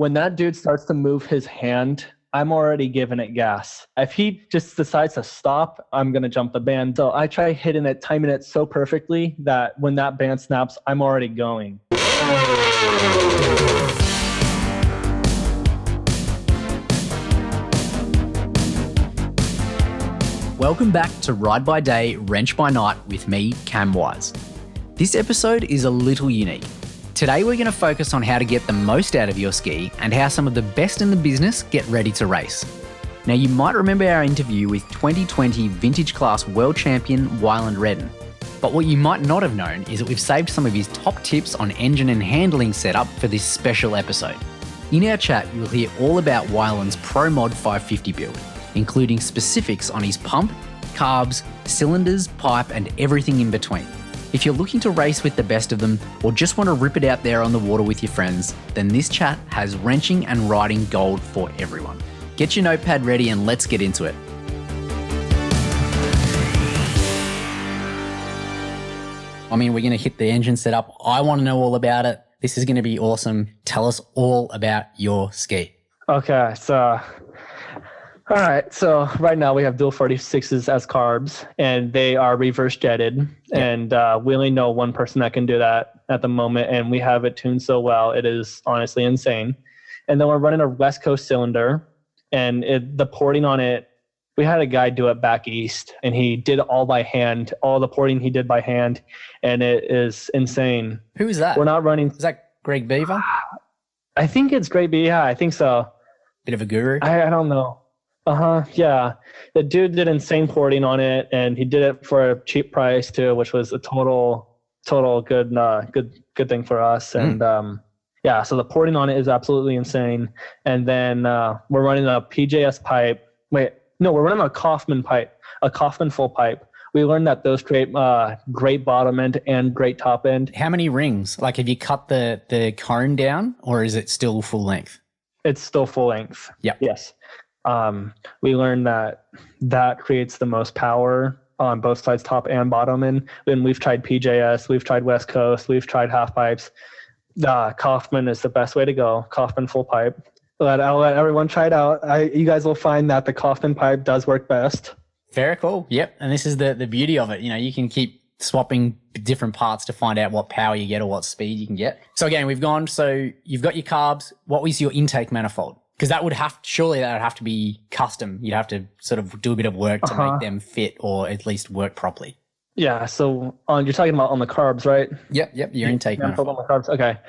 when that dude starts to move his hand, I'm already giving it gas. If he just decides to stop, I'm going to jump the band. So I try hitting it, timing it so perfectly that when that band snaps, I'm already going. Welcome back to Ride by Day, Wrench by Night with me, Cam Wise. This episode is a little unique. Today we're going to focus on how to get the most out of your ski and how some of the best in the business get ready to race. Now you might remember our interview with 2020 vintage class world champion Wyland Reden, but what you might not have known is that we've saved some of his top tips on engine and handling setup for this special episode. In our chat you'll hear all about Wyland's Pro Mod 550 build, including specifics on his pump, carbs, cylinders, pipe and everything in between. If you're looking to race with the best of them or just want to rip it out there on the water with your friends, then this chat has wrenching and riding gold for everyone. Get your notepad ready and let's get into it. I mean, we're going to hit the engine setup. I want to know all about it. This is going to be awesome. Tell us all about your ski. Okay, all right, so right now we have dual 46s as carbs, and they are reverse jetted, and we only know one person that can do that at the moment, and we have it tuned so well, it is honestly insane. And then we're running a West Coast cylinder, and the porting on it, we had a guy do it back east, and he did all by hand, all the porting he did by hand, and it is insane. Who is that? We're not running... Is that Greg Beaver? I think it's Greg Beaver, yeah, I think so. Bit of a guru? I don't know. Yeah. The dude did insane porting on it, and he did it for a cheap price too, which was a total good thing for us. And so the porting on it is absolutely insane. And then we're running a PJS pipe. We're running a Kaufmann pipe, a Kaufmann full pipe. We learned that those create great bottom end and great top end. How many rings? Like, have you cut the cone down, or is it still full length? It's still full length. Yeah. Yes. We learned that creates the most power on both sides, top and bottom. And we've tried PJS, we've tried West Coast, we've tried half pipes. Kaufmann is the best way to go. Kaufmann full pipe. I'll let everyone try it out. You guys will find that the Kaufmann pipe does work best. Very cool. Yep. And this is the beauty of it. You know, you can keep swapping different parts to find out what power you get or what speed you can get. So again, so you've got your carbs. What was your intake manifold? Because that would have to be custom. You'd have to sort of do a bit of work to make them fit or at least work properly. Yeah. So you're talking about on the carbs, right? Yep. Your intake manifold. On the carbs. Okay.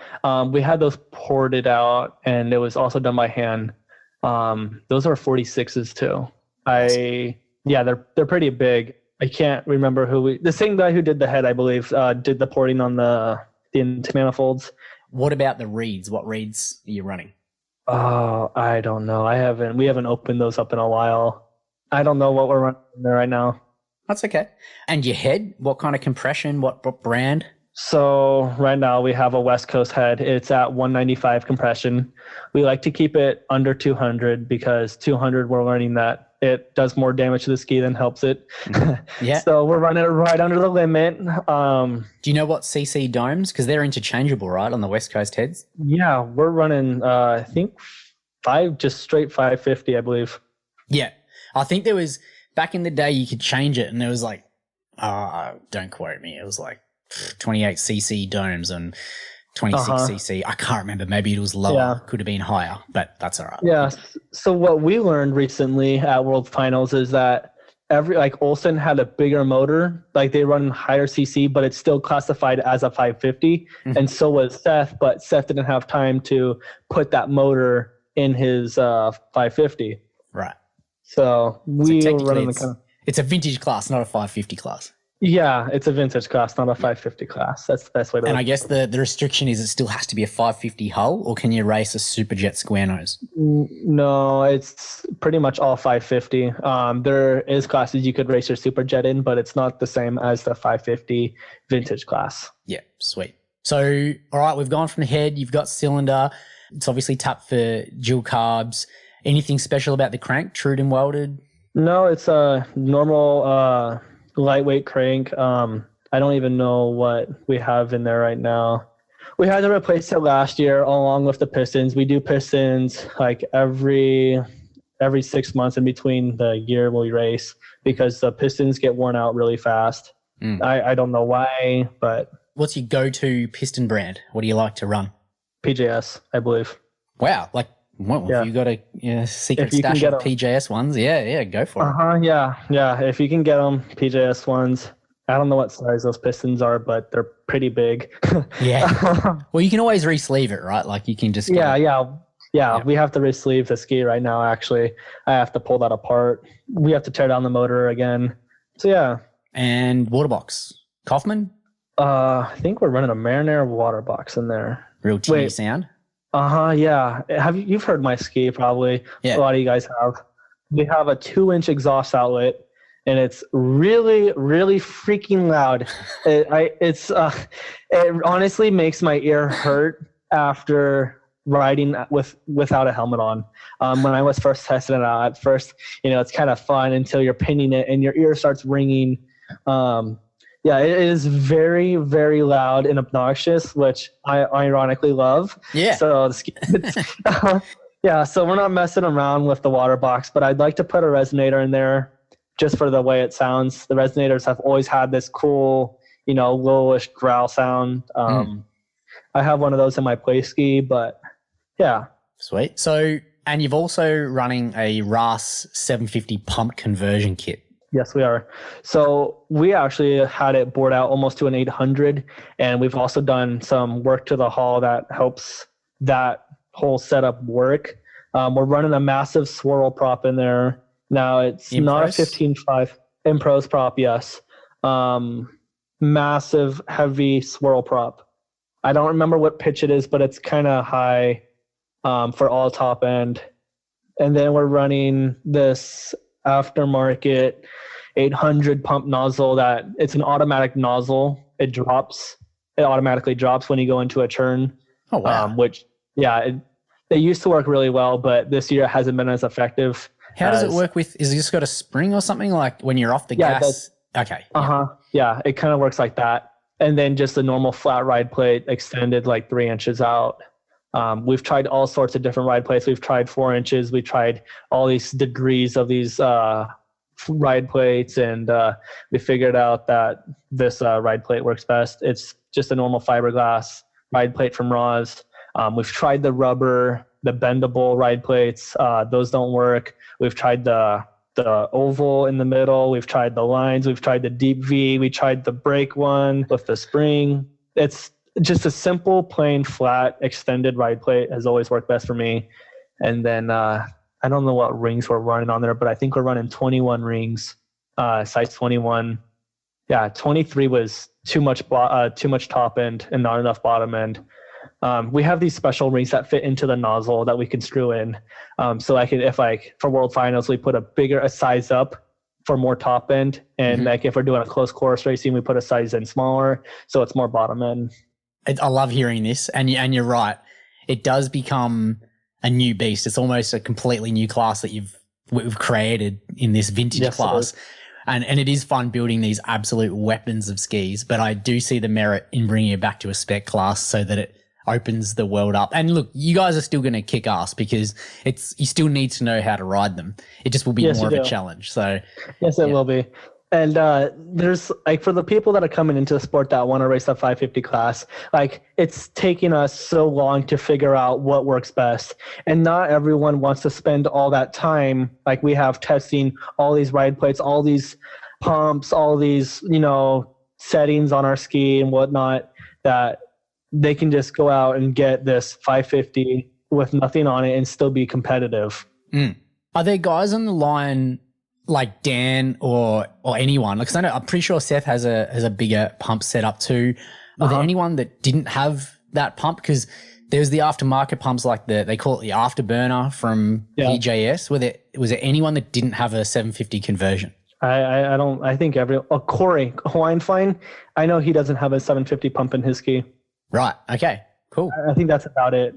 We had those ported out, and it was also done by hand. Those are 46s too. They're pretty big. I can't remember the same guy who did the head, I believe, did the porting on the intake manifolds. What about the reeds? What reeds are you running? Oh, I don't know. We haven't opened those up in a while. I don't know what we're running there right now. That's okay. And your head, what kind of compression, what brand? So right now we have a West Coast head. It's at 195 compression. We like to keep it under 200 because 200, we're learning that it does more damage to the ski than helps it. Yeah. So we're running it right under the limit. Do you know what CC domes? Because they're interchangeable, right, on the West Coast heads? Yeah, we're running, I think, just straight 550, I believe. Yeah. I think there was, back in the day, you could change it, and there was like, don't quote me, it was like 28cc domes and 26cc. I can't remember. Maybe it was lower. Yeah. Could have been higher, but that's all right. Yeah. So what we learned recently at World Finals is that Olsen had a bigger motor. Like they run higher cc, but it's still classified as a 550. Mm-hmm. And so was Seth, but Seth didn't have time to put that motor in his 550. Right. So we were running it's a vintage class, not a 550 class. Yeah, it's a vintage class, not a 550 class. That's the best way to. And I guess the restriction is it still has to be a 550 hull, or can you race a Superjet square nose? No, it's pretty much all 550. There is classes you could race your Superjet in, but it's not the same as the 550 vintage class. Yeah, sweet. So, all right, we've gone from the head. You've got cylinder. It's obviously tapped for dual carbs. Anything special about the crank? Trued and welded? No, it's a normal lightweight crank. I don't even know what we have in there right now. We had to replace it last year along with the pistons. We do pistons like every 6 months in between the year we race because the pistons get worn out really fast. I don't know why, but... What's your go-to piston brand? What do you like to run? PJS, I believe. Wow. Like, well, if you got a secret stash of PJS ones, go for it. Yeah. If you can get them, PJS ones. I don't know what size those pistons are, but they're pretty big. Yeah. Well, you can always re-sleeve it, right? Like you can just... Yeah. We have to re-sleeve the ski right now, actually. I have to pull that apart. We have to tear down the motor again. So, yeah. And Waterbox. Kaufmann? I think we're running a Marinere Waterbox in there. Real tinny sound? Yeah. You've heard my ski probably. Yeah. A lot of you guys have. We have a 2-inch exhaust outlet, and it's really, really freaking loud. It honestly makes my ear hurt after riding without a helmet on. When I was first testing it out, at first, it's kind of fun until you're pinning it and your ear starts ringing. It is very, very loud and obnoxious, which I ironically love. Yeah. So, so we're not messing around with the Waterbox, but I'd like to put a resonator in there just for the way it sounds. The resonators have always had this cool, lowish growl sound. I have one of those in my play ski, but yeah. Sweet. So, and you've also running a Rhaas 750 pump conversion kit. Yes, we are. So we actually had it bored out almost to an 800, and we've also done some work to the hull that helps that whole setup work. We're running a massive swirl prop in there. Now, it's not a 15.5 Impros prop, yes. Massive, heavy swirl prop. I don't remember what pitch it is, but it's kind of high for all top end. And then we're running this aftermarket 800 pump nozzle that it's an automatic nozzle. It automatically drops when you go into a turn. Oh, wow. They used to work really well, but this year it hasn't been as effective. How does it work is it just got a spring or something like when you're off the gas? Okay. Yeah, it kind of works like that. And then just a normal flat ride plate extended like 3 inches out. We've tried all sorts of different ride plates. We've tried 4 inches. We tried all these degrees of these ride plates, and we figured out that this ride plate works best. It's just a normal fiberglass ride plate from Rhaas. We've tried the rubber, the bendable ride plates. Those don't work. We've tried the oval in the middle. We've tried the lines. We've tried the deep V. We tried the brake one with the spring. It's just a simple, plain, flat, extended ride plate has always worked best for me. And then I don't know what rings we're running on there, but I think we're running 21 rings, size 21. Yeah, 23 was too much top end and not enough bottom end. We have these special rings that fit into the nozzle that we can screw in. So for World Finals, we put a size up for more top end. And like if we're doing a close course racing, we put a size in smaller. So it's more bottom end. I love hearing this. And you're right. It does become a new beast. It's almost a completely new class that we've created in this vintage class. And it is fun building these absolute weapons of skis. But I do see the merit in bringing it back to a spec class so that it opens the world up. And look, you guys are still going to kick ass because you still need to know how to ride them. It just will be more of a challenge. So yes, it will be. And there's like for the people that are coming into the sport that want to race the 550 class, like it's taking us so long to figure out what works best. And not everyone wants to spend all that time like we have testing all these ride plates, all these pumps, all these, settings on our ski and whatnot, that they can just go out and get this 550 with nothing on it and still be competitive. Are there guys on the line like Dan or anyone? Because I'm pretty sure Seth has a bigger pump setup too. Are there anyone that didn't have that pump? Because there's the aftermarket pumps like they call it the afterburner from PJS. Was there anyone that didn't have a 750 conversion? I think Corey Hawaiian Fine, I know he doesn't have a 750 pump in his ski. Right. Okay. Cool. I think that's about it.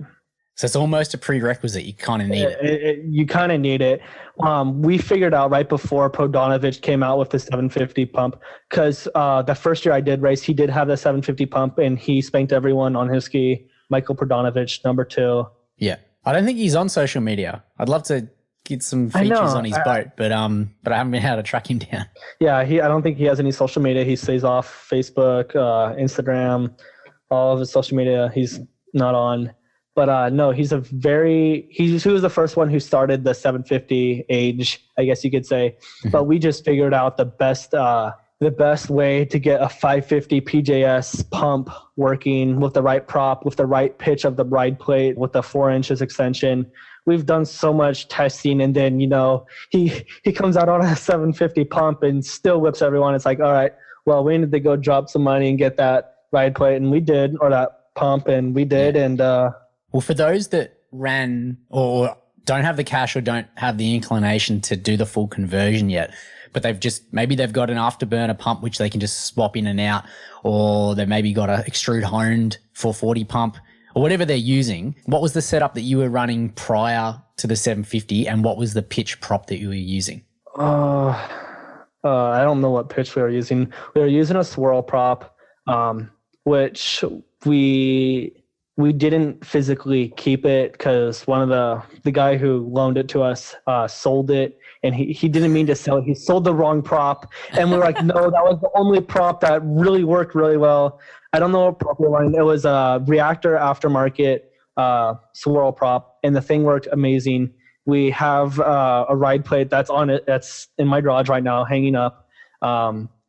So it's almost a prerequisite. You kind of need it. You kind of need it. We figured out right before Prodonovich came out with the 750 pump, because the first year I did race, he did have the 750 pump, and he spanked everyone on his ski. Michael Prodonovich, number 2. Yeah. I don't think he's on social media. I'd love to get some features on his boat, but I haven't been able to track him down. Yeah, I don't think he has any social media. He stays off Facebook, Instagram, all of his social media. He's not on. But no, he was the first one who started the 750 age, I guess you could say. But we just figured out the best way to get a 550 PJS pump working with the right prop, with the right pitch of the ride plate, with the 4 inches extension. We've done so much testing, and then, he comes out on a 750 pump and still whips everyone. It's like, all right, well, we need to go drop some money and get that ride plate, and we did, or that pump, and we did, and well, for those that ran or don't have the cash or don't have the inclination to do the full conversion yet, but maybe they've got an afterburner pump which they can just swap in and out, or they've maybe got a extrude honed 440 pump, or whatever they're using. What was the setup that you were running prior to the 750, and what was the pitch prop that you were using? I don't know what pitch we were using. We were using a swirl prop, which we didn't physically keep it because one of the guy who loaned it to us sold it, and he didn't mean to sell it. He sold the wrong prop, and we were like, no, that was the only prop that really worked really well. I don't know what prop we were running. It was a Reactor aftermarket swirl prop, and the thing worked amazing. We have a ride plate that's on it. That's in my garage right now, hanging up.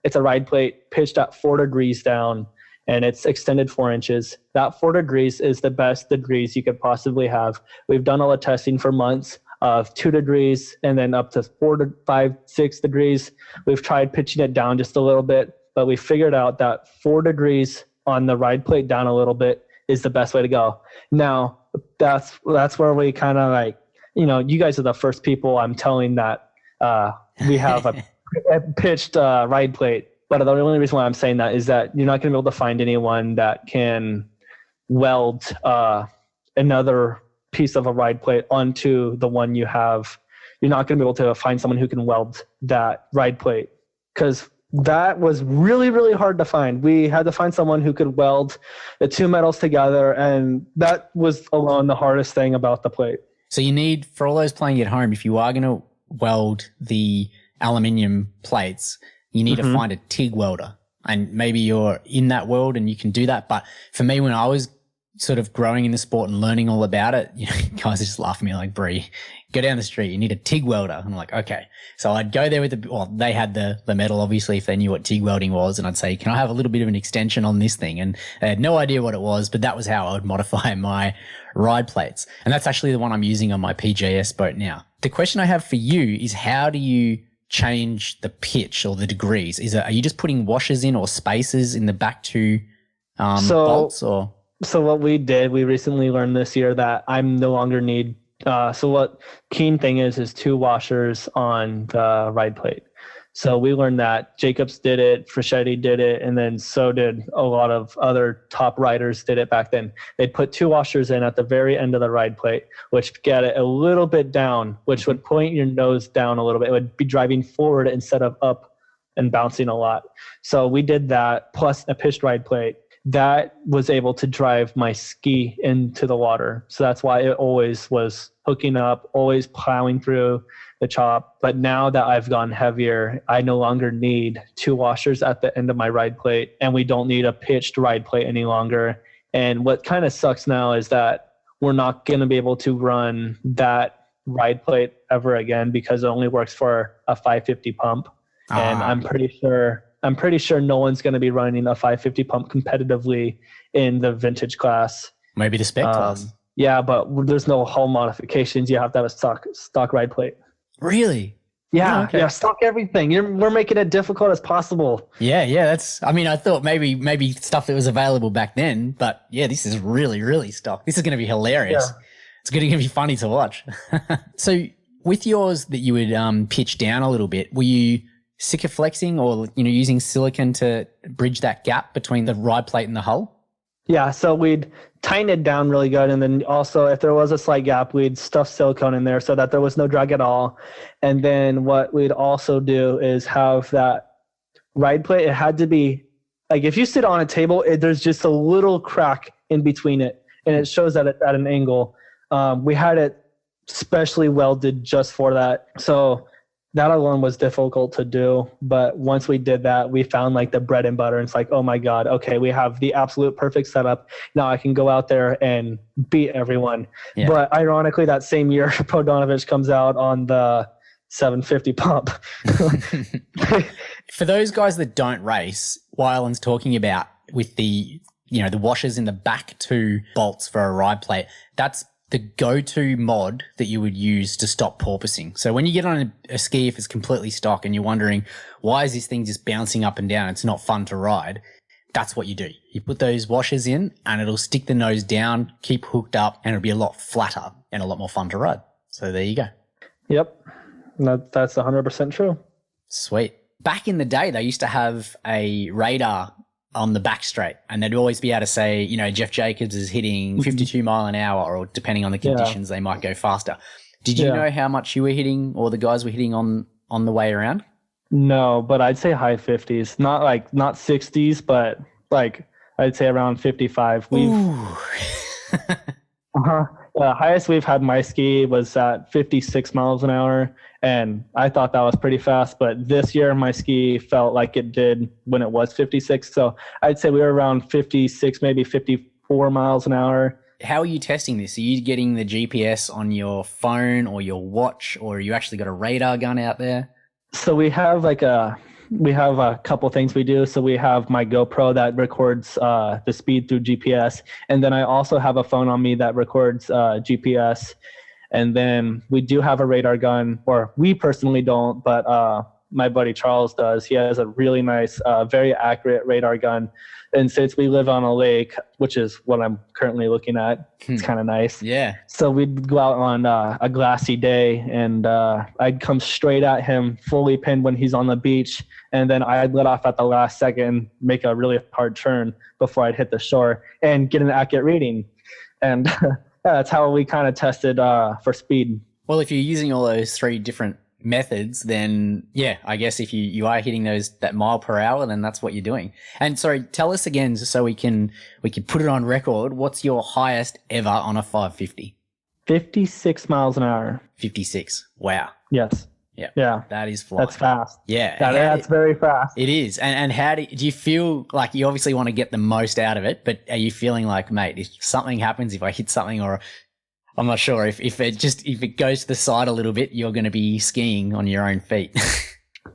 It's a ride plate pitched at 4 degrees down, and it's extended 4 inches. That 4 degrees is the best degrees you could possibly have. We've done all the testing for months of 2 degrees and then up to 4 to 5, 6 degrees. We've tried pitching it down just a little bit, but we figured out that 4 degrees on the ride plate down a little bit is the best way to go. Now, that's where we kind of like, you guys are the first people I'm telling that we have a pitched ride plate. But the only reason why I'm saying that is that you're not going to be able to find anyone that can weld another piece of a ride plate onto the one you have. You're not going to be able to find someone who can weld that ride plate, because that was really, really hard to find. We had to find someone who could weld the 2 metals together, and that was alone the hardest thing about the plate. So you need, for all those playing at home, if you are going to weld the aluminium plates, you need to find a TIG welder, and maybe you're in that world and you can do that. But for me, when I was sort of growing in the sport and learning all about it, guys just laugh at me like, Bree, go down the street, you need a TIG welder. And I'm like, okay. So I'd go there with they had the metal, obviously, if they knew what TIG welding was. And I'd say, can I have a little bit of an extension on this thing? And they had no idea what it was, but that was how I would modify my ride plates. And that's actually the one I'm using on my PJS boat now. The question I have for you is, how do you change the pitch or the degrees? Are you just putting washers in or spacers in the back two bolts? Or so what we did, we recently learned this year that I'm no longer need. So what keen thing is 2 washers on the ride plate. So we learned that. Jacobs did it, Fraschetti did it, and then so did a lot of other top riders did it back then. They'd put 2 washers in at the very end of the ride plate, which get it a little bit down, which would point your nose down a little bit. It would be driving forward instead of up and bouncing a lot. So we did that, plus a pitched ride plate. That was able to drive my ski into the water. So that's why it always was hooking up, always plowing through the chop. But now that I've gone heavier, I no longer need 2 washers at the end of my ride plate, and we don't need a pitched ride plate any longer. And what kind of sucks now is that we're not going to be able to run that ride plate ever again, because it only works for a 550 pump. And I'm pretty sure no one's going to be running a 550 pump competitively in the vintage class. Maybe the spec class. Yeah, but there's no hull modifications. You have to have a stock ride plate. Really? Yeah, Oh, okay. yeah, stock everything. We're making it difficult as possible. Yeah. I thought maybe stuff that was available back then, but yeah, this is really, really stock. This is going to be hilarious. Yeah. It's going to be funny to watch. So with yours that you would pitch down a little bit, were you Sikaflexing or using silicon to bridge that gap between the ride plate and the hull? Yeah, so we'd tighten it down really good. And then also if there was a slight gap, we'd stuff silicone in there so that there was no drag at all. And then what we'd also do is have that ride plate. It had to be like, if you sit on a table, there's just a little crack in between it, and it shows that it's at an angle. We had it specially welded just for that. So that alone was difficult to do. But once we did that, we found like the bread and butter. And it's like, oh my God, okay, we have the absolute perfect setup. Now I can go out there and beat everyone. Yeah. But ironically, that same year, Bogdanovich comes out on the 750 pump. For those guys that don't race, Wyland's talking about with the, the washers in the back two bolts for a ride plate, that's the go-to mod that you would use to stop porpoising. So when you get on a ski, if it's completely stock and you're wondering, why is this thing just bouncing up and down? It's not fun to ride. That's what you do. You put those washers in and it'll stick the nose down, keep hooked up, and it'll be a lot flatter and a lot more fun to ride. So there you go. Yep. That's 100% true. Sweet. Back in the day, they used to have a radar on the back straight, and they'd always be able to say, Jeff Jacobs is hitting 52 mile an hour, or depending on the conditions, they might go faster. Did you know how much you were hitting, or the guys were hitting on the way around? No, but I'd say high 50s, not 60s, but I'd say around 55. The highest we've had my ski was at 56 miles an hour, and I thought that was pretty fast, but this year my ski felt like it did when it was 56. So I'd say we were around 56, maybe 54 miles an hour. How are you testing this? Are you getting the GPS on your phone or your watch, or you actually got a radar gun out there? So we have a couple things we do. So we have my GoPro that records the speed through GPS. And then I also have a phone on me that records GPS. And then we do have a radar gun, or we personally don't, but my buddy Charles does. He has a really nice, very accurate radar gun. And since we live on a lake, which is what I'm currently looking at, it's kind of nice. Yeah. So we'd go out on a glassy day, and I'd come straight at him, fully pinned when he's on the beach. And then I'd let off at the last second, make a really hard turn before I'd hit the shore and get an accurate reading. And that's how we kind of tested for speed. Well, if you're using all those three different methods, then I guess if you are hitting that mile per hour, then that's what you're doing. And sorry, tell us again, so we can put it on record. What's your highest ever on a 550? 56 miles an hour. 56. Wow. Yes. Yeah. Yeah. That is flying. That's fast. Yeah. That's very fast. It is. And how do you feel like you obviously want to get the most out of it, but are you feeling like, mate, if something happens, if I hit something, or I'm not sure if it goes to the side a little bit, you're going to be skiing on your own feet?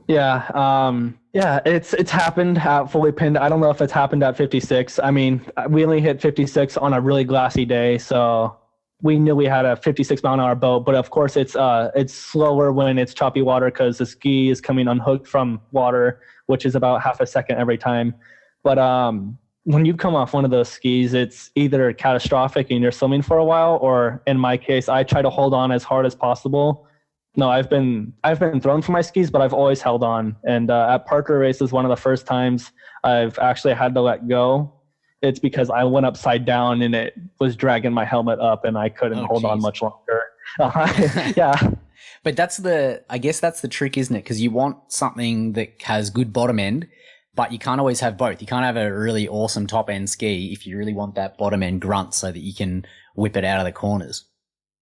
Yeah. It's happened at fully pinned. I don't know if it's happened at 56. I mean, we only hit 56 on a really glassy day, so we knew we had a 56 mile an hour boat, but of course it's slower when it's choppy water because the ski is coming unhooked from water, which is about half a second every time. But when you come off one of those skis, it's either catastrophic and you're swimming for a while, or in my case, I try to hold on as hard as possible. No, I've been thrown from my skis, but I've always held on. And at Parker races, one of the first times I've actually had to let go. It's because I went upside down and it was dragging my helmet up and I couldn't hold on much longer. Yeah. But I guess that's the trick, isn't it? Because you want something that has good bottom end, but you can't always have both. You can't have a really awesome top end ski if you really want that bottom end grunt so that you can whip it out of the corners.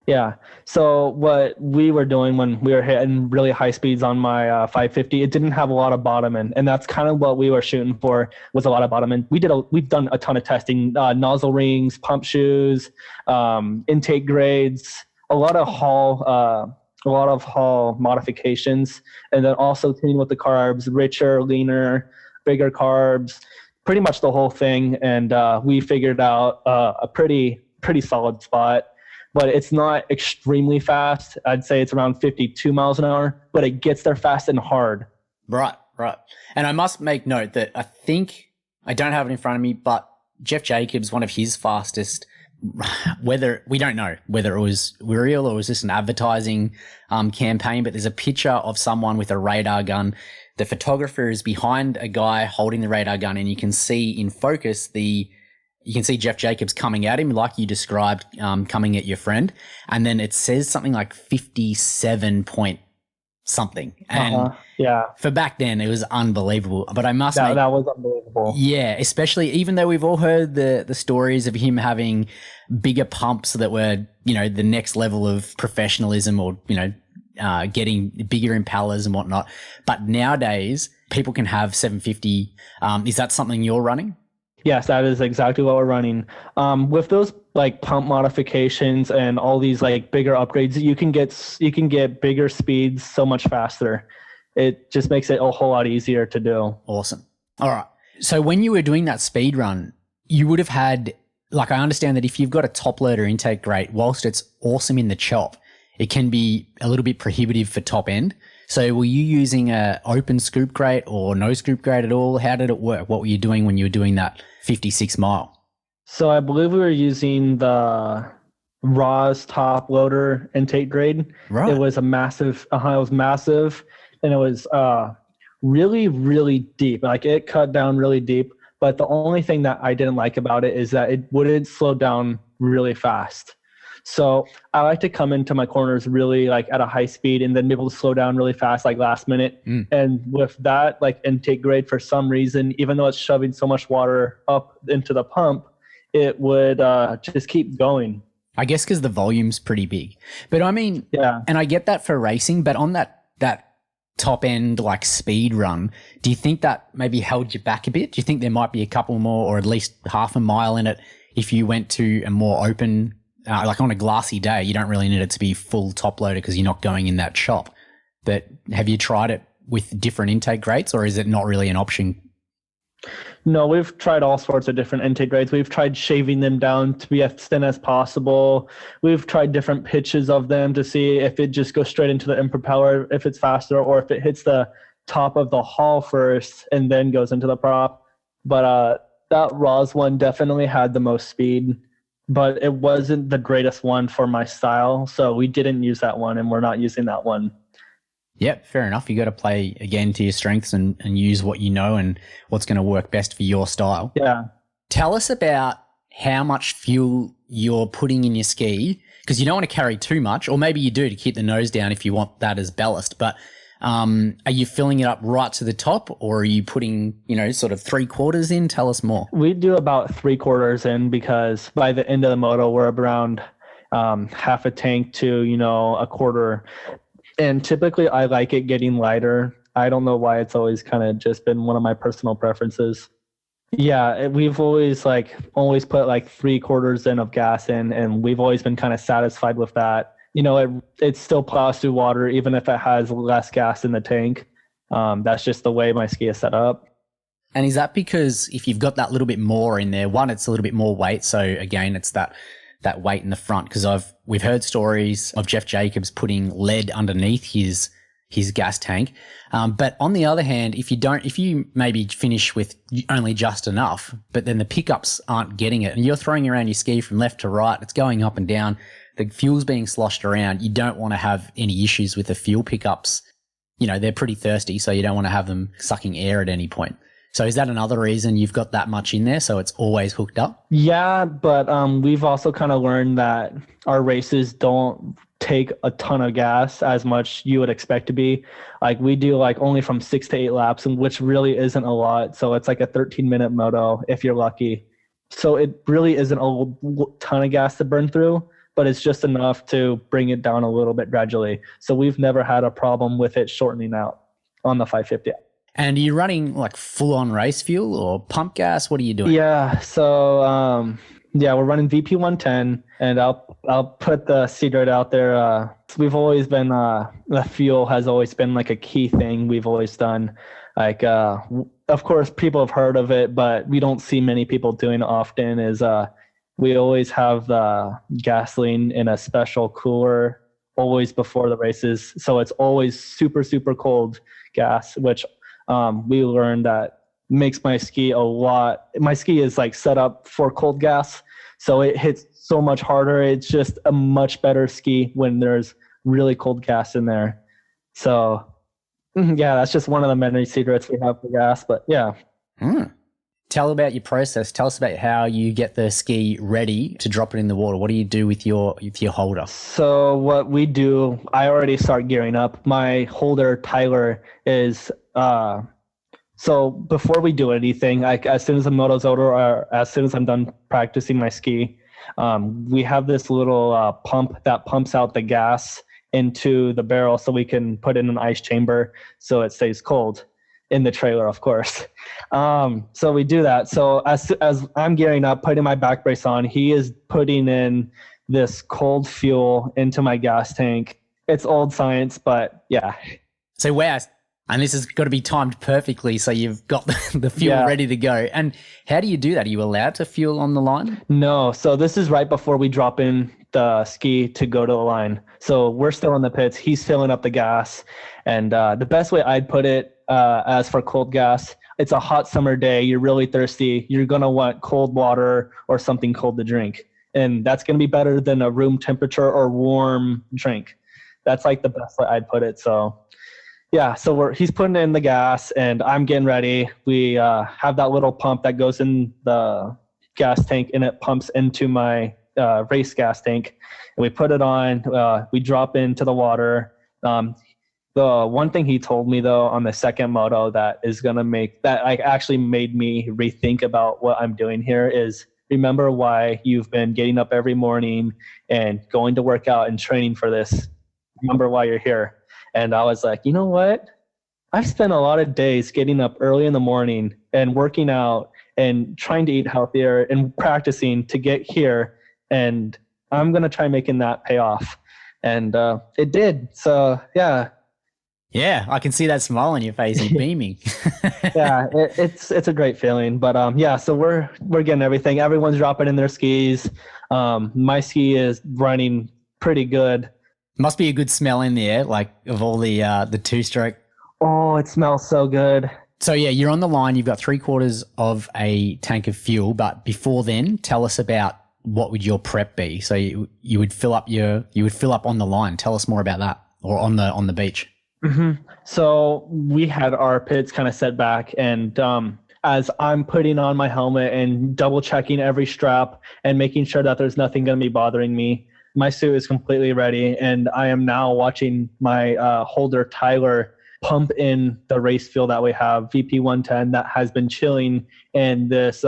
Yeah. So what we were doing when we were hitting really high speeds on my 550, it didn't have a lot of bottom end, and that's kind of what we were shooting for, was a lot of bottom end. We've done a ton of testing, nozzle rings, pump shoes, intake grades, a lot of hull modifications, and then also tuning with the carbs, richer, leaner, bigger carbs, pretty much the whole thing. And we figured out a pretty solid spot. But it's not extremely fast. I'd say it's around 52 miles an hour, but it gets there fast and hard. Right. And I must make note that I think, I don't have it in front of me, but Jeff Jacobs, one of his fastest, we don't know whether it was real or was this an advertising campaign, but there's a picture of someone with a radar gun. The photographer is behind a guy holding the radar gun, and you can see in focus the you can see Jeff Jacobs coming at him like you described, coming at your friend. And then it says something like 57 point something. And yeah, for back then, it was unbelievable. But I must say that was unbelievable. Yeah, especially even though we've all heard the stories of him having bigger pumps that were, the next level of professionalism or, getting bigger impellers and whatnot. But nowadays, people can have 750. Is that something you're running? Yes, that is exactly what we're running. With those like pump modifications and all these like bigger upgrades, you can get bigger speeds so much faster. It just makes it a whole lot easier to do. Awesome. All right. So when you were doing that speed run, you would have had, like, I understand that if you've got a top loader intake grate, whilst it's awesome in the chop, it can be a little bit prohibitive for top end. So were you using a open scoop grate or no scoop grate at all? How did it work? What were you doing when you were doing that 56 mile? So I believe we were using the Rhaas top loader intake grade. Right. It was a massive, it was massive, and it was really, really deep. Like it cut down really deep. But the only thing that I didn't like about it is that it wouldn't slow down really fast. So I like to come into my corners really like at a high speed and then be able to slow down really fast, like last minute. And with that like intake grade, for some reason, even though it's shoving so much water up into the pump, it would just keep going. I guess because the volume's pretty big. But I mean, yeah. And I get that for racing, but on that top end like speed run, do you think that maybe held you back a bit? Do you think there might be a couple more or at least half a mile in it if you went to a more open, like on a glassy day, you don't really need it to be full top loader because you're not going in that chop. But have you tried it with different intake grates or is it not really an option? No, we've tried all sorts of different intake grades. We've tried shaving them down to be as thin as possible. We've tried different pitches of them to see if it just goes straight into the impropeller, if it's faster, or if it hits the top of the hull first and then goes into the prop. But that Rhaas one definitely had the most speed, but it wasn't the greatest one for my style. So we didn't use that one, and we're not using that one. Yep, fair enough. You got to play again to your strengths and use what you know and what's going to work best for your style. Yeah. Tell us about how much fuel you're putting in your ski, because you don't want to carry too much, or maybe you do to keep the nose down if you want that as ballast. But are you filling it up right to the top, or are you putting, sort of 3/4 in? Tell us more. We do about 3/4 in because by the end of the moto, we're around half a tank to, a quarter. And typically I like it getting lighter. I don't know why, it's always kind of just been one of my personal preferences. Yeah, we've always put like 3/4 in of gas in, and we've always been kind of satisfied with that. It still plows through water even if it has less gas in the tank. That's just the way my ski is set up. And is that because if you've got that little bit more in there, one, it's a little bit more weight. So again, it's that weight in the front, because we've heard stories of Jeff Jacobs putting lead underneath his gas tank. But on the other hand, if you maybe finish with only just enough, but then the pickups aren't getting it and you're throwing around your ski from left to right, it's going up and down, the fuel's being sloshed around, you don't want to have any issues with the fuel pickups. They're pretty thirsty, so you don't want to have them sucking air at any point. So is that another reason you've got that much in there, so it's always hooked up? Yeah, but we've also kind of learned that our races don't take a ton of gas as much you would expect to be. Like we do like only from 6 to 8 laps, and which really isn't a lot. So it's like a 13-minute moto if you're lucky. So it really isn't a ton of gas to burn through, but it's just enough to bring it down a little bit gradually. So we've never had a problem with it shortening out on the 550. And are you running like full-on race fuel or pump gas? What are you doing? Yeah, so we're running VP 110, and I'll put the secret out there. We've always been the fuel has always been like a key thing we've always done. Like of course people have heard of it, but we don't see many people doing it often. Is we always have the gasoline in a special cooler always before the races, so it's always super, super cold gas, which we learned that makes my ski my ski is like set up for cold gas, so it hits so much harder. It's just a much better ski when there's really cold gas in there. So yeah, that's just one of the many secrets we have for gas, but yeah. Tell about your process. Tell us about how you get the ski ready to drop it in the water. What do you do with your holder? So what we do, I already start gearing up. My holder, Tyler, is so before we do anything, as soon as the moto's over or as soon as I'm done practicing my ski, we have this little pump that pumps out the gas into the barrel so we can put in an ice chamber so it stays cold in the trailer, of course. So we do that. So as I'm gearing up, putting my back brace on, he is putting in this cold fuel into my gas tank. It's old science, but yeah. So wow. And this has got to be timed perfectly so you've got the fuel ready to go. And how do you do that? Are you allowed to fuel on the line? No. So this is right before we drop in the ski to go to the line. So we're still in the pits. He's filling up the gas. And the best way I'd put it, as for cold gas, it's a hot summer day. You're really thirsty. You're going to want cold water or something cold to drink. And that's going to be better than a room temperature or warm drink. That's like the best way I'd put it. So yeah, so he's putting in the gas and I'm getting ready. We have that little pump that goes in the gas tank and it pumps into my race gas tank. And we put it on, we drop into the water. The one thing he told me though on the second moto that is going to make that like actually made me rethink about what I'm doing here is remember why you've been getting up every morning and going to work out and training for this. Remember why you're here. And I was like, you know what? I've spent a lot of days getting up early in the morning and working out and trying to eat healthier and practicing to get here. And I'm going to try making that pay off. And it did. So, yeah. Yeah, I can see that smile on your face. You're beaming. Yeah, it's a great feeling. But yeah, so we're getting everything. Everyone's dropping in their skis. My ski is running pretty good. Must be a good smell in the air, like of all the two-stroke. Oh, it smells so good. So yeah, you're on the line. You've got 3/4 of a tank of fuel, but before then, tell us about what would your prep be. So you would fill up on the line. Tell us more about that, or on the beach. Mm-hmm. So we had our pits kind of set back, and as I'm putting on my helmet and double checking every strap and making sure that there's nothing going to be bothering me. My suit is completely ready, and I am now watching my holder, Tyler, pump in the race fuel that we have, VP 110, that has been chilling in this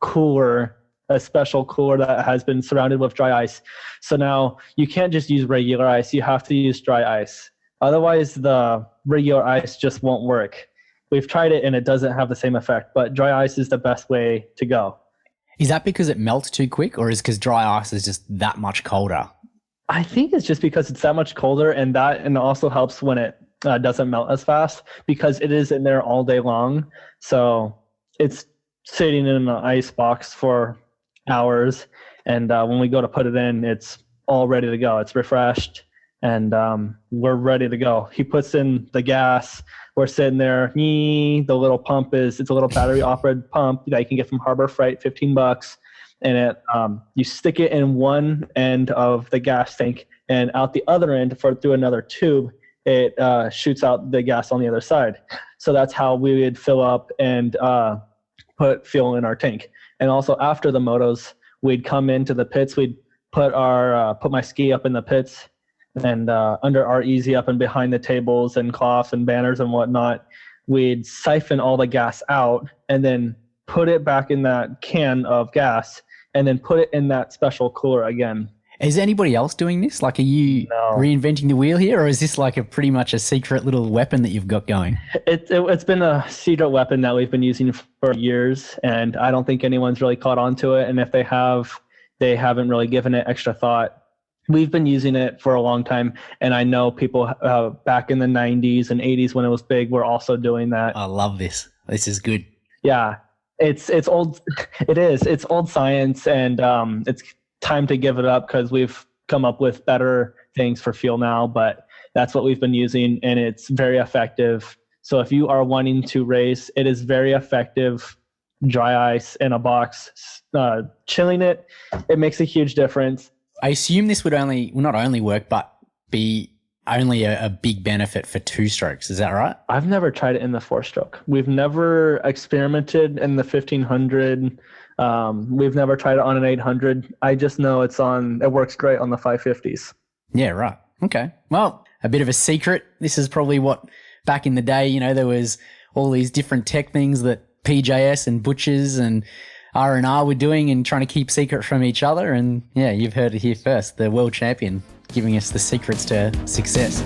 cooler, a special cooler that has been surrounded with dry ice. So now you can't just use regular ice. You have to use dry ice. Otherwise, the regular ice just won't work. We've tried it, and it doesn't have the same effect, but dry ice is the best way to go. Is that because it melts too quick, or is because dry ice is just that much colder? I think it's just because it's that much colder, and also helps when it doesn't melt as fast because it is in there all day long. So it's sitting in an ice box for hours, and when we go to put it in, it's all ready to go. It's refreshed, and we're ready to go. He puts in the gas. We're sitting there. The little pump it's a little battery operated pump that you can get from Harbor Freight, $15. And it you stick it in one end of the gas tank, and out the other end through another tube, it shoots out the gas on the other side. So that's how we would fill up and put fuel in our tank. And also after the motos, we'd come into the pits. We'd put my ski up in the pits, and under our easy up and behind the tables and cloths and banners and whatnot, we'd siphon all the gas out and then put it back in that can of gas and then put it in that special cooler again. Is anybody else doing this? Like, are you reinventing the wheel here, or is this like pretty much a secret little weapon that you've got going? It's been a secret weapon that we've been using for years, and I don't think anyone's really caught on to it. And if they have, they haven't really given it extra thought. We've been using it for a long time, and I know people back in the 90s and 80s when it was big were also doing that. I love this. This is good. Yeah, it's old. It is. It's old science, and it's time to give it up because we've come up with better things for fuel now. But that's what we've been using, and it's very effective. So if you are wanting to race, it is very effective. Dry ice in a box, chilling it makes a huge difference. I assume this would not only work, but be only a big benefit for 2 strokes. Is that right? I've never tried it in the 4-stroke. We've never experimented in the 1500. We've never tried it on an 800. I just know it works great on the 550s. Yeah, right. Okay. Well, a bit of a secret. This is probably what back in the day, there was all these different tech things that PJS and Butchers and R&R were doing and trying to keep secret from each other. And yeah, you've heard it here first. The world champion giving us the secrets to success.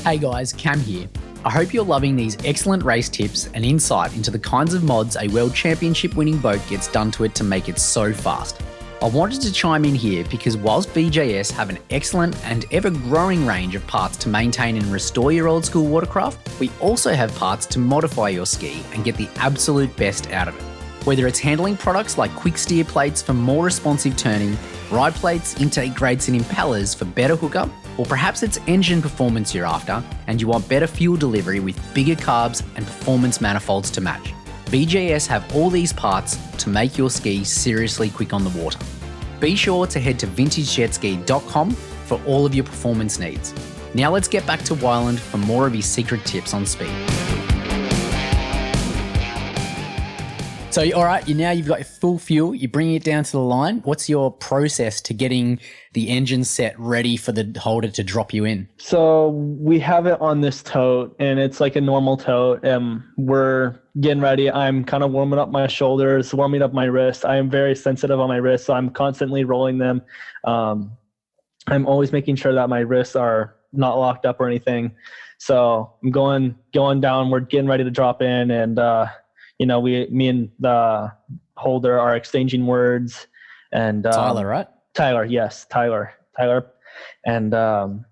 Hey guys, Cam here. I hope you're loving these excellent race tips and insight into the kinds of mods a world championship winning boat gets done to it to make it so fast. I wanted to chime in here because whilst BJS have an excellent and ever-growing range of parts to maintain and restore your old school watercraft, we also have parts to modify your ski and get the absolute best out of it. Whether it's handling products like quick steer plates for more responsive turning, ride plates, intake grates and impellers for better hookup, or perhaps it's engine performance you're after and you want better fuel delivery with bigger carbs and performance manifolds to match. BJS have all these parts to make your ski seriously quick on the water. Be sure to head to vintagejetski.com for all of your performance needs. Now let's get back to Wyland for more of his secret tips on speed. So, all right, you've got your full fuel, you're bringing it down to the line. What's your process to getting the engine set ready for the holder to drop you in? So we have it on this tote, and it's like a normal tote. We're getting ready. I'm kind of warming up my shoulders, warming up my wrists. I am very sensitive on my wrists, so I'm constantly rolling them. I'm always making sure that my wrists are not locked up or anything. So I'm going down. We're getting ready to drop in, and me and the holder are exchanging words. And Tyler, right? Tyler, yes, Tyler. And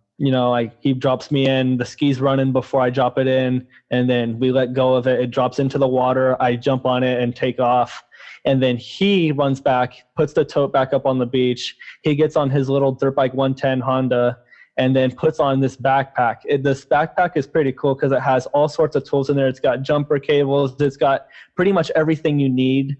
he drops me in. The ski's running before I drop it in, and then we let go of it. It drops into the water. I jump on it and take off. And then he runs back, puts the tote back up on the beach. He gets on his little dirt bike 110 Honda, and then puts on this backpack. This backpack is pretty cool because it has all sorts of tools in there. It's got jumper cables. It's got pretty much everything you need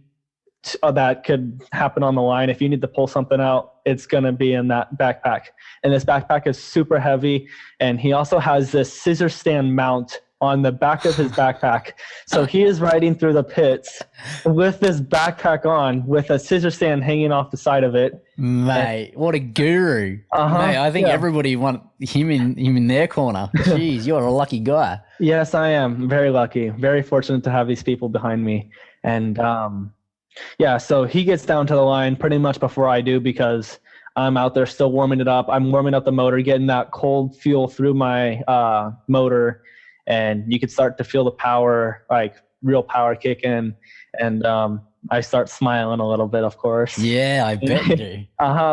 that could happen on the line. If you need to pull something out, it's going to be in that backpack. And this backpack is super heavy. And he also has this scissor stand mount on the back of his backpack. So he is riding through the pits with this backpack on with a scissor stand hanging off the side of it. Mate, what a guru. Mate, I think everybody want him in their corner. Jeez, you're a lucky guy. Yes, I am. Very lucky. Very fortunate to have these people behind me. And so he gets down to the line pretty much before I do because I'm out there still warming it up. I'm warming up the motor, getting that cold fuel through my motor. And you could start to feel the power, like real power kick in. And I start smiling a little bit, of course. Yeah, I bet you do.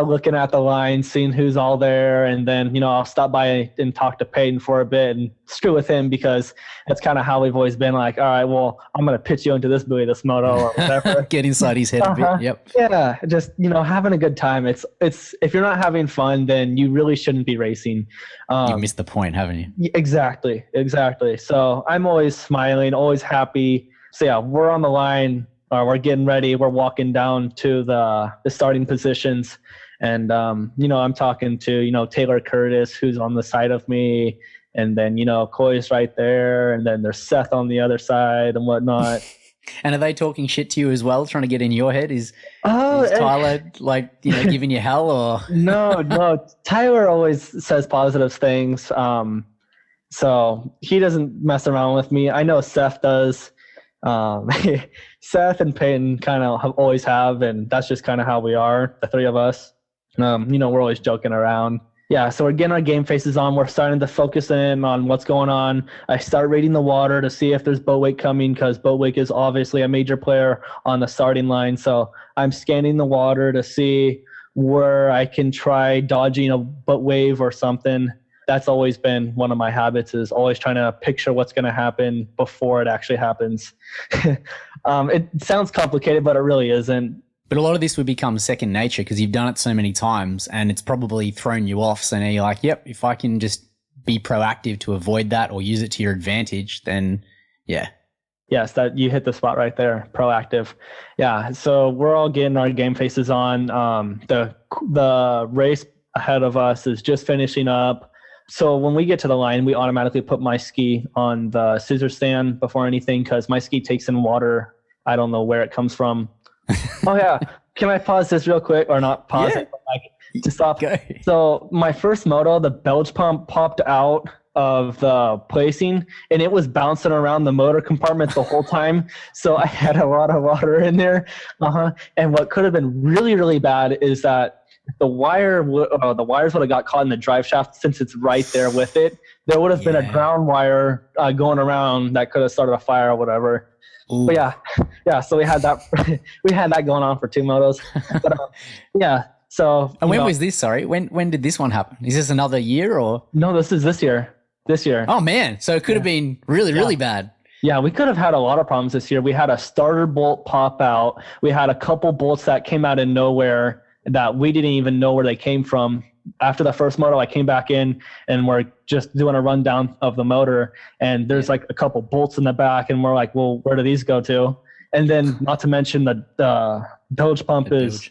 Looking at the line, seeing who's all there. And then, I'll stop by and talk to Peyton for a bit and screw with him because that's kind of how we've always been like, all right, well, I'm going to pitch you into this buoy, this moto or whatever. Get inside his head a bit. Yep. Yeah. Just, having a good time. It's if you're not having fun, then you really shouldn't be racing. You've missed the point, haven't you? Exactly. So I'm always smiling, always happy. So yeah, we're on the line. We're getting ready. We're walking down to the starting positions. And, I'm talking to, Taylor Curtis, who's on the side of me. And then, Coy's right there. And then there's Seth on the other side and whatnot. And are they talking shit to you as well, trying to get in your head? Is Tyler giving you hell or? No. Tyler always says positive things. So he doesn't mess around with me. I know Seth does. Seth and Peyton kind of always have, and that's just kind of how we are, the three of us. We're always joking around. Yeah, so we're getting our game faces on. We're starting to focus in on what's going on. I start reading the water to see if there's boat wake coming because boat wake is obviously a major player on the starting line. So I'm scanning the water to see where I can try dodging a boat wave or something. That's always been one of my habits, is always trying to picture what's going to happen before it actually happens. It sounds complicated, but it really isn't. But a lot of this would become second nature because you've done it so many times and it's probably thrown you off. So now you're like, yep, if I can just be proactive to avoid that or use it to your advantage, then yeah. Yes, that you hit the spot right there. Proactive. Yeah. So we're all getting our game faces on. The race ahead of us is just finishing up. So when we get to the line, we automatically put my ski on the scissor stand before anything because my ski takes in water. I don't know where it comes from. Oh, yeah. Can I pause this real quick or not pause it? But like, to stop. Okay. So my first moto, the bilge pump popped out of the placing and it was bouncing around the motor compartment the whole time. So I had a lot of water in there. And what could have been really, really bad is that the wires would have got caught in the drive shaft since it's right there with it. There would have been a ground wire going around that could have started a fire or whatever. Ooh. But yeah. So we had that. We had that going on for 2 motos. But yeah. So. And when was this? Sorry, when did this one happen? Is this another year or? No, this is this year. This year. Oh man, so it could have been really bad. Yeah, we could have had a lot of problems this year. We had a starter bolt pop out. We had a couple bolts that came out of nowhere that we didn't even know where they came from. After the first moto, I came back in and we're just doing a rundown of the motor and there's like a couple bolts in the back and we're like, well, where do these go to? And then not to mention the bilge pump is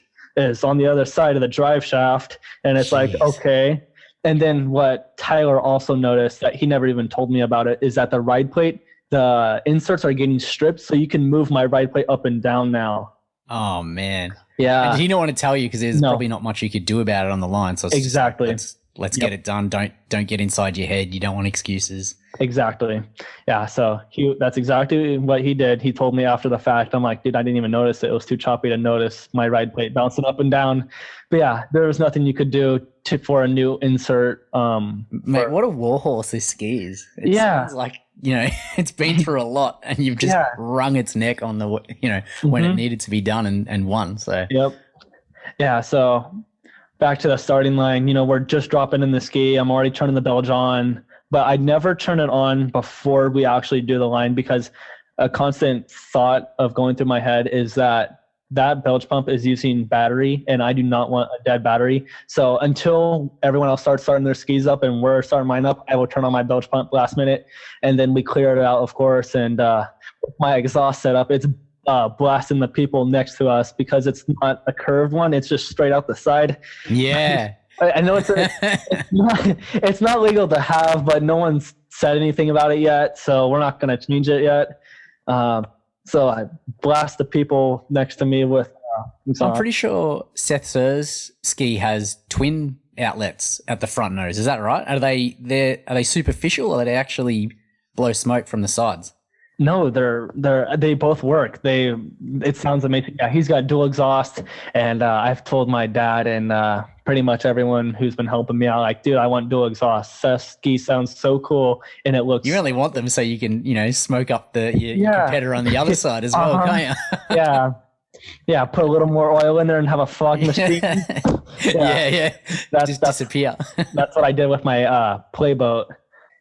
on the other side of the drive shaft and it's like, okay. And then what Tyler also noticed that he never even told me about it is that the ride plate, the inserts are getting stripped so you can move my ride plate up and down now. Oh man. Yeah. And he don't want to tell you because there's probably not much you could do about it on the line. So it's exactly. Let's get it done. Don't get inside your head. You don't want excuses. Exactly. Yeah. So that's exactly what he did. He told me after the fact. I'm like, dude, I didn't even notice it. It was too choppy to notice my ride plate bouncing up and down. But yeah, there was nothing you could do for a new insert. Mate, what a warhorse this ski is. It sounds like, it's been through a lot and you've just wrung its neck on the, when it needed to be done and won. So, yep. Yeah. So back to the starting line, we're just dropping in the ski. I'm already turning the bilge on, but I never turn it on before we actually do the line because a constant thought of going through my head is that bilge pump is using battery and I do not want a dead battery. So until everyone else starts starting their skis up and we're starting mine up, I will turn on my bilge pump last minute and then we clear it out, of course. And with my exhaust setup, it's blasting the people next to us because it's not a curved one. It's just straight out the side. Yeah. I know it's not legal to have, but no one's said anything about it yet. So we're not going to change it yet. So I blast the people next to me with. I'm pretty sure Seth Sir's ski has twin outlets at the front nose. Is that right? Are they superficial or do they actually blow smoke from the sides? No, they both work. It sounds amazing. Yeah, he's got dual exhaust, and I've told my dad and pretty much everyone who's been helping me out, like, dude, I want dual exhaust. Seth's ski sounds so cool, and it looks. You only want them so you can, smoke up your competitor on the other side as well, can't you? Yeah. Put a little more oil in there and have a fog machine. Yeah. Just disappear. That's what I did with my playboat.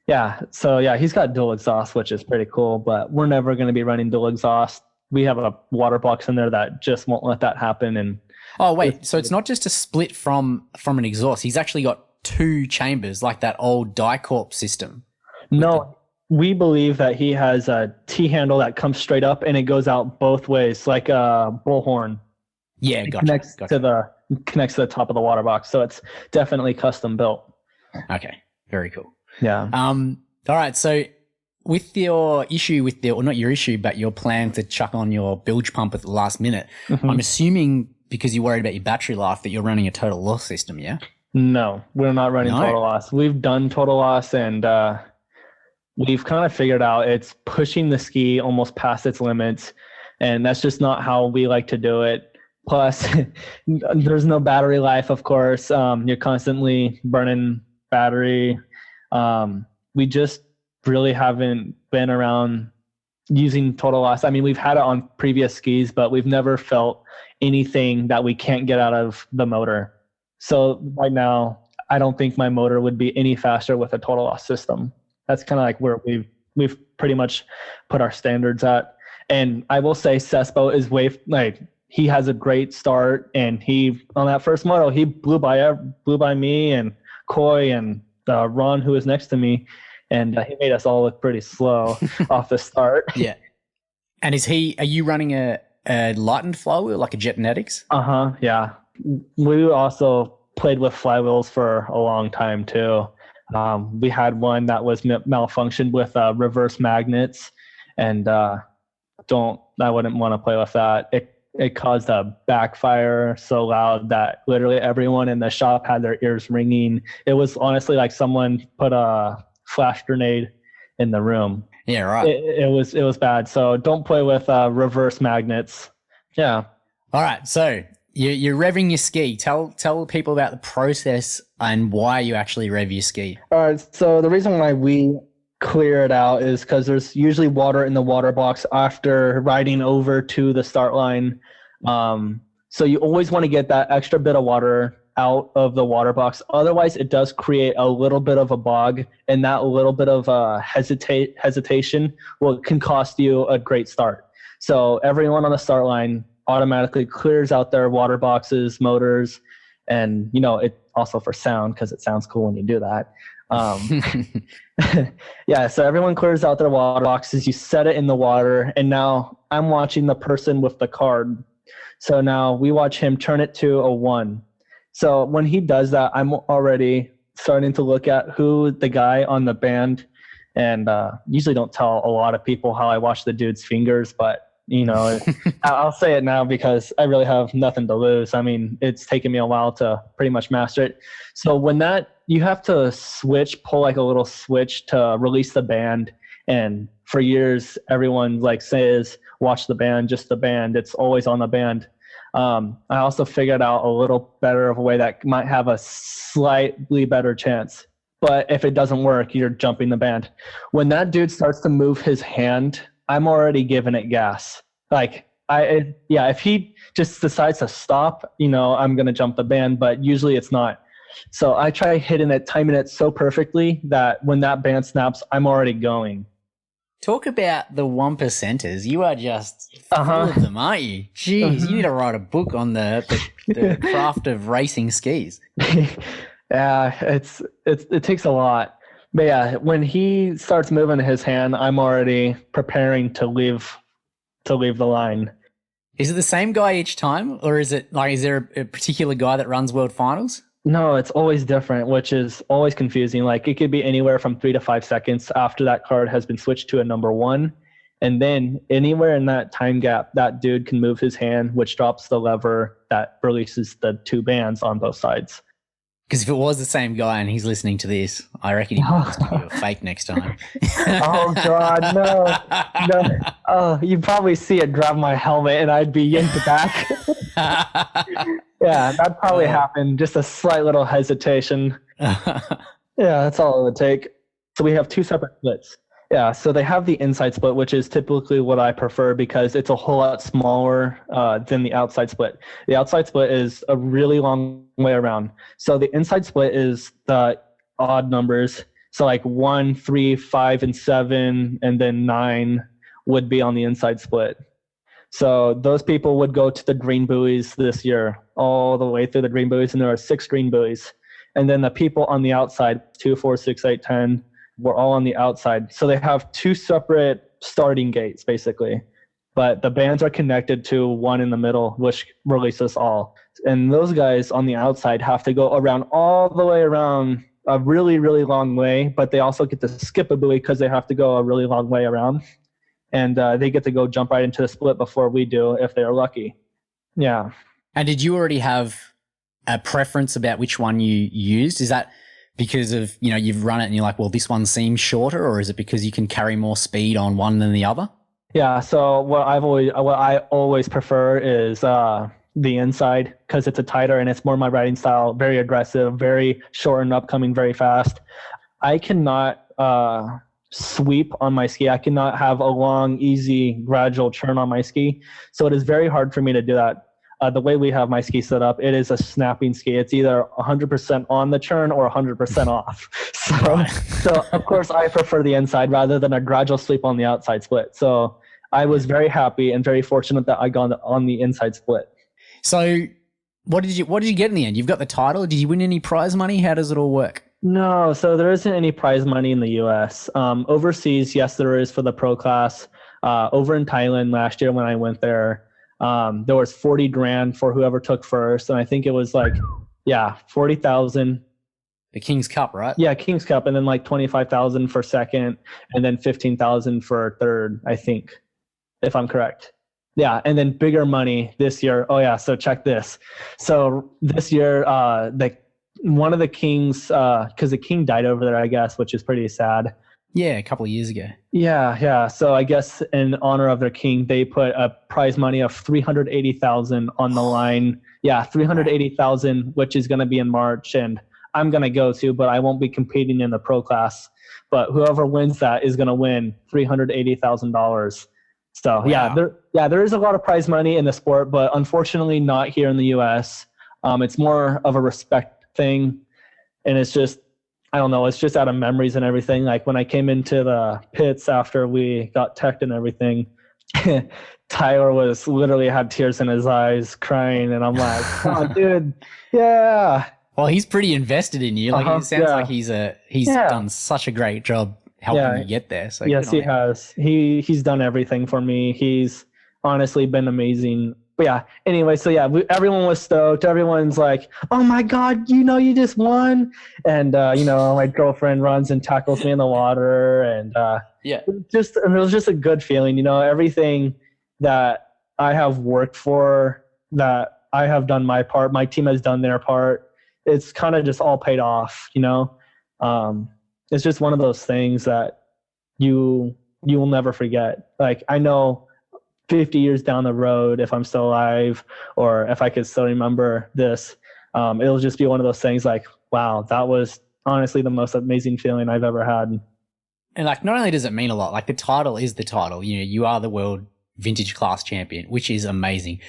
Yeah, so he's got dual exhaust, which is pretty cool, but we're never going to be running dual exhaust. We have a Waterbox in there that just won't let that happen. And oh, wait, so it's not just a split from an exhaust. He's actually got 2 chambers like that old DiCorp system. No, we believe that he has a T-handle that comes straight up and it goes out both ways, like a bullhorn. Yeah, gotcha. Connects to the top of the Waterbox, so it's definitely custom built. Okay, very cool. Yeah. All right. So with your issue or not your issue, but your plan to chuck on your bilge pump at the last minute, I'm assuming because you're worried about your battery life that you're running a total loss system, yeah? No, we're not running total loss. We've done total loss and we've kind of figured out it's pushing the ski almost past its limits. And that's just not how we like to do it. Plus, there's no battery life, of course. You're constantly burning battery. We just really haven't been around using total loss. I mean, we've had it on previous skis, but we've never felt anything that we can't get out of the motor. So right now, I don't think my motor would be any faster with a total loss system. That's kind of like where we've pretty much put our standards at. And I will say Sespo is he has a great start, and he on that first moto he blew by me and Coy and Ron, who was next to me, and he made us all look pretty slow off the start. Yeah. And are you running a lightened flywheel, like a Jetnetics? Yeah. We also played with flywheels for a long time too. We had one that was malfunctioned with reverse magnets, and I wouldn't want to play with that. It caused a backfire so loud that literally everyone in the shop had their ears ringing. It was honestly like someone put a flash grenade in the room. Yeah, right. It was bad. So don't play with reverse magnets. Yeah. All right. So you're revving your ski. Tell people about the process and why you actually rev your ski. All right. So the reason why we clear it out is because there's usually water in the water box after riding over to the start line. So you always want to get that extra bit of water out of the water box. Otherwise, it does create a little bit of a bog, and that little bit of hesitation can cost you a great start. So everyone on the start line automatically clears out their water boxes, motors, and it also for sound, because it sounds cool when you do that. Yeah, so everyone clears out their water boxes, you set it in the water, and now I'm watching the person with the card. So now we watch him turn it to a 1. So when he does that, I'm already starting to look at who the guy on the band, and usually don't tell a lot of people how I watch the dude's fingers, but I'll say it now because I really have nothing to lose. I mean, it's taken me a while to pretty much master it. So when you have to pull like a little switch to release the band. And for years, everyone says, watch the band, just the band. It's always on the band. I also figured out a little better of a way that might have a slightly better chance. But if it doesn't work, you're jumping the band. When that dude starts to move his hand, I'm already giving it gas. If he just decides to stop, I'm going to jump the band, but usually it's not. So I try timing it so perfectly that when that band snaps, I'm already going. Talk about the 1%ers. You are just full of them, aren't you? Jeez, you need to write a book on the craft of racing skis. Yeah, it takes a lot. But yeah, when he starts moving his hand, I'm already preparing to leave the line. Is it the same guy each time, or is there a particular guy that runs World Finals? No, it's always different, which is always confusing. It could be anywhere from 3 to 5 seconds after that card has been switched to a number 1. And then anywhere in that time gap, that dude can move his hand, which drops the lever that releases the 2 bands on both sides. Because if it was the same guy and he's listening to this, I reckon he wants to do a fake next time. Oh, God, no. Oh, you'd probably see it grab my helmet and I'd be yanked back. Yeah, that'd probably happen. Just a slight little hesitation. Yeah, that's all it would take. So we have 2 separate splits. Yeah, so they have the inside split, which is typically what I prefer because it's a whole lot smaller than the outside split. The outside split is a really long way around. So the inside split is the odd numbers. So 1, 3, 5, and 7, and then 9 would be on the inside split. So those people would go to the green buoys this year, all the way through the green buoys, and there are 6 green buoys. And then the people on the outside, 2, 4, 6, 8, 10, were all on the outside. So they have 2 separate starting gates, basically. But the bands are connected to one in the middle, which releases all. And those guys on the outside have to go around all the way around a really, really long way, but they also get to skip a buoy because they have to go a really long way around. And they get to go jump right into the split before we do if they're lucky. Yeah. And did you already have a preference about which one you used? Is that because of, you've run it and you're like, well, this one seems shorter, or is it because you can carry more speed on one than the other? Yeah. So what I always prefer is the inside because it's a tighter and it's more my riding style, very aggressive, very short and up, coming very fast. I cannot sweep on my ski. I cannot have a long, easy, gradual turn on my ski. So it is very hard for me to do that. The way we have my ski set up, it is a snapping ski. It's either 100% on the turn or 100% off. So of course I prefer the inside rather than a gradual sweep on the outside split. So I was very happy and very fortunate that I got on the inside split. So what did you get in the end? You've got the title. Did you win any prize money? How does it all work? No, so there isn't any prize money in the U.S. Overseas, yes, there is for the pro class. Over in Thailand last year when I went there was $40,000 for whoever took first, and I think it was Yeah, 40,000. The King's Cup, right? Yeah, King's Cup, and then like 25,000 for second, and then 15,000 for third, I think, if I'm correct. Yeah, and then bigger money this year. Oh yeah, so check this. So this year, one of the kings, because the king died over there, I guess, which is pretty sad. Yeah, a couple of years ago. Yeah. So I guess in honor of their king, they put a prize money of 380,000 on the line. Yeah, 380,000, which is going to be in March, and I'm going to go to, but I won't be competing in the pro class. But whoever wins that is going to win $380,000. So wow. there is a lot of prize money in the sport, but unfortunately not here in the U.S. It's more of a respect thing, and it's just, I don't know, it's just out of memories and everything. Like when I came into the pits after we got teched and everything, Tyler was literally had tears in his eyes, crying, and I'm like, oh, dude, yeah. Well, he's pretty invested in you. Like it sounds like he's done such a great job helping you get there. So yes, he has. He's done everything for me. He's honestly been amazing. But yeah, anyway, so yeah, everyone was stoked. Everyone's like, oh my God, you just won. And, my girlfriend runs and tackles me in the water. And it was just a good feeling, everything that I have worked for, that I have done my part, my team has done their part. It's kind of just all paid off, it's just one of those things that you will never forget. Like I know 50 years down the road, if I'm still alive or if I could still remember this, it'll just be one of those things like, wow, that was honestly the most amazing feeling I've ever had. And like, not only does it mean a lot, like the title is the title, you are the world vintage class champion, which is amazing.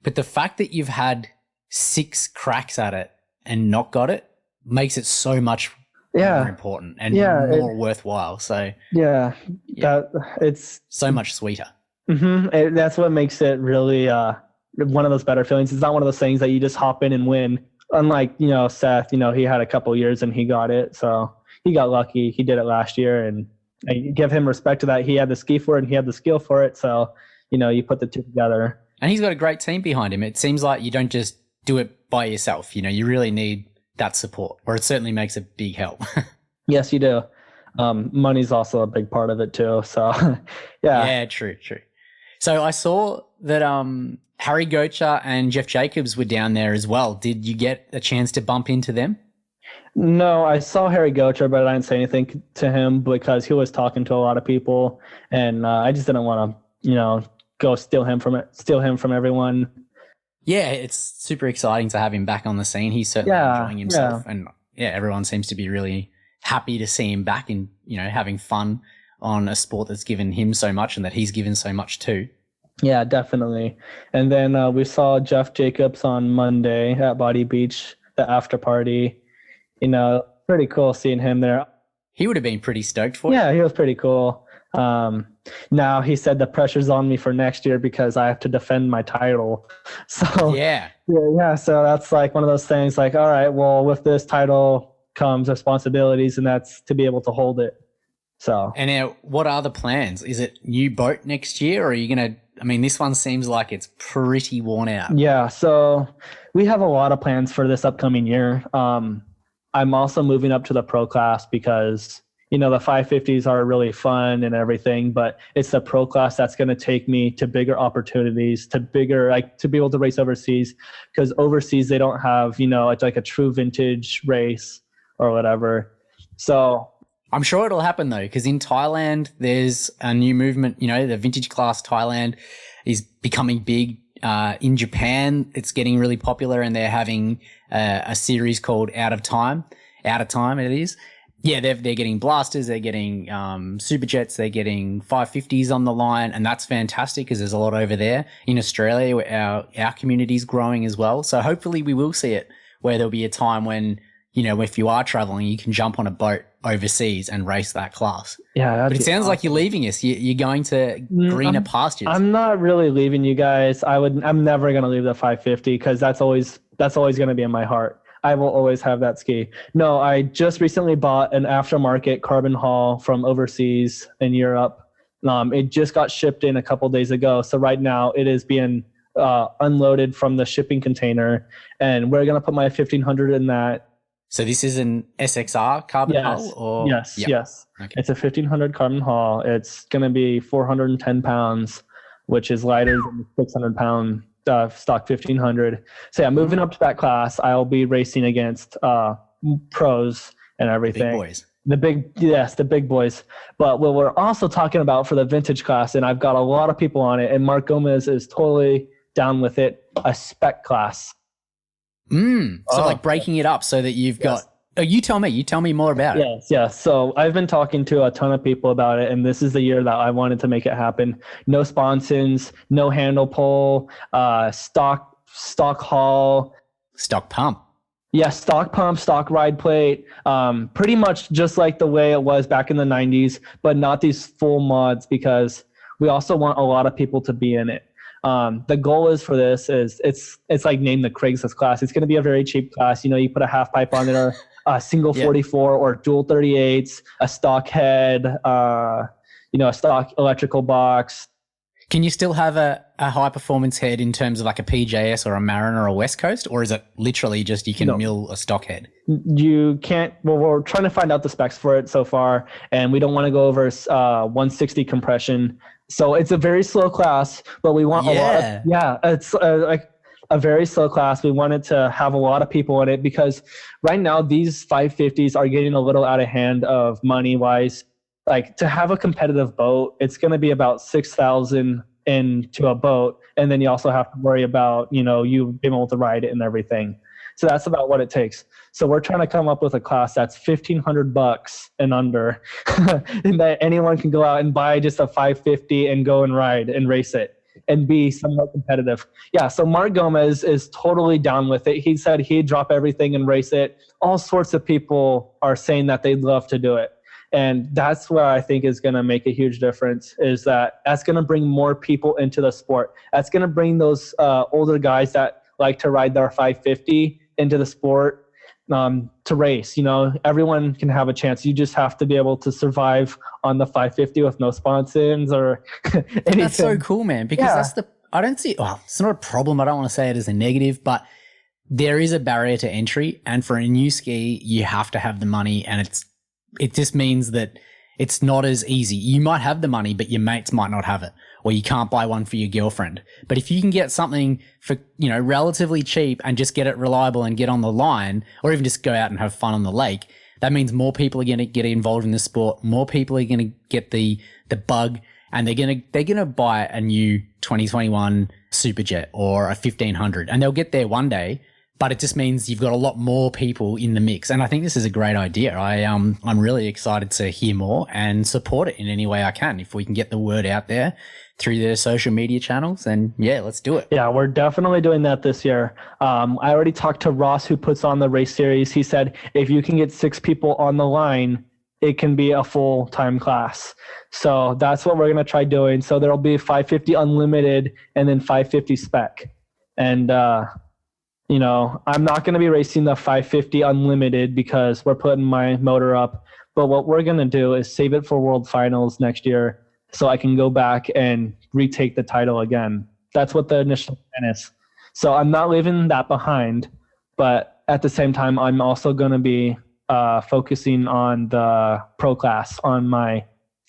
But the fact that you've had 6 cracks at it and not got it makes it so much more important and more worthwhile. So it's so much sweeter. Mm-hmm. That's what makes it really one of those better feelings. It's not one of those things that you just hop in and win. Unlike, Seth, he had a couple years and he got it. So he got lucky. He did it last year, and I give him respect to that. He had the ski for it and he had the skill for it. So, you put the two together. And he's got a great team behind him. It seems like you don't just do it by yourself. You really need that support, or it certainly makes a big help. Yes, you do. Money's also a big part of it too. So, yeah. Yeah, true. So I saw that Harry Gocher and Jeff Jacobs were down there as well. Did you get a chance to bump into them? No, I saw Harry Gocher, but I didn't say anything to him because he was talking to a lot of people, and I just didn't want to, go steal him from everyone. Yeah, it's super exciting to have him back on the scene. He's certainly enjoying himself, and everyone seems to be really happy to see him back and having fun on a sport that's given him so much and that he's given so much too. Yeah, definitely. And then we saw Jeff Jacobs on Monday at Body Beach, the after party. Pretty cool seeing him there. He would have been pretty stoked for it. Yeah, he was pretty cool. Now he said the pressure's on me for next year because I have to defend my title. So yeah. So that's like one of those things like, all right, well, with this title comes responsibilities, and that's to be able to hold it. So. And now, what are the plans? Is it new boat next year, or are you going to, this one seems like it's pretty worn out. Yeah. So we have a lot of plans for this upcoming year. I'm also moving up to the pro class because, the 550s are really fun and everything, but it's the pro class that's going to take me to bigger opportunities, to be able to race overseas, because overseas they don't have, it's like a true vintage race or whatever. So I'm sure it'll happen though, because in Thailand, there's a new movement, the vintage class Thailand is becoming big. In Japan, it's getting really popular, and they're having a series called Out of Time it is. Yeah, they're getting blasters, they're getting superjets, they're getting 550s on the line, and that's fantastic because there's a lot over there. In Australia, our community's growing as well. So hopefully we will see it where there'll be a time when, if you are traveling, you can jump on a boat overseas and race that class. Yeah, but it sounds like you're leaving us. You're going to greener pastures. I'm not really leaving you guys. I'm never going to leave the 550 because that's always going to be in my heart. I will always have that ski. No, I just recently bought an aftermarket carbon hull from overseas in Europe. It just got shipped in a couple days ago. So right now it is being unloaded from the shipping container, and we're gonna put my 1500 in that. So this is an SXR carbon hull? Or? Yes, Yep. yes. Okay. It's a 1500 carbon hull. It's going to be 410 pounds, which is lighter than the 600 pound stock 1500. So yeah, moving up to that class, I'll be racing against pros and everything. Big boys. The big boys. But what we're also talking about for the vintage class, and I've got a lot of people on it, and Mark Gomez is totally down with it, a spec class. So like breaking it up so that you've got, you tell me more about it. Yes. So I've been talking to a ton of people about it, and this is the year that I wanted to make it happen. No sponsons, no handle pull, stock haul. Stock pump. Yeah, stock pump, stock ride plate, pretty much just like the way it was back in the 90s, but not these full mods, because we also want a lot of people to be in it. The goal is for this is it's like name the Craigslist class. It's going to be a very cheap class. You put a half pipe on there, a single 44 or dual 38s, a stock head, a stock electrical box. Can you still have a high performance head in terms of like a PJS or a Mariner or a West Coast, or is it literally just you can mill a stock head? You can't. Well, we're trying to find out the specs for it so far, and we don't want to go over 160 compression. So it's a very slow class, but we want a lot of, it's like a very slow class. We wanted to have a lot of people in it because right now these 550s are getting a little out of hand of money wise. Like to have a competitive boat, it's going to be about $6,000 into a boat. And then you also have to worry about, you being able to ride it and everything. So that's about what it takes. So we're trying to come up with a class that's $1,500 and under, and that anyone can go out and buy just a 550 and go and ride and race it and be somewhat competitive. Yeah. So Mark Gomez is totally down with it. He said he'd drop everything and race it. All sorts of people are saying that they'd love to do it. And that's what I think is going to make a huge difference, is that's going to bring more people into the sport. That's going to bring those older guys that like to ride their 550 into the sport to race. Everyone can have a chance. You just have to be able to survive on the 550 with no sponsons or anything. That's so cool, man, because I don't see, it's not a problem. I don't want to say it as a negative, but there is a barrier to entry. And for a new ski, you have to have the money, and it just means that it's not as easy. You might have the money, but your mates might not have it, or you can't buy one for your girlfriend. But if you can get something for, relatively cheap and just get it reliable and get on the line, or even just go out and have fun on the lake, that means more people are going to get involved in the sport. More people are going to get the bug, and they're going to buy a new 2021 Superjet or a 1500, and they'll get there one day. But it just means you've got a lot more people in the mix. And I think this is a great idea. I'm really excited to hear more and support it in any way I can. If we can get the word out there through the social media channels, then let's do it. Yeah, we're definitely doing that this year. I already talked to Rhaas, who puts on the race series. He said, if you can get 6 people on the line, it can be a full-time class. So that's what we're going to try doing. So there'll be 550 unlimited and then 550 spec. And, I'm not going to be racing the 550 unlimited because we're putting my motor up. But what we're going to do is save it for World Finals next year so I can go back and retake the title again. That's what the initial plan is. So I'm not leaving that behind. But at the same time, I'm also going to be focusing on the pro class on my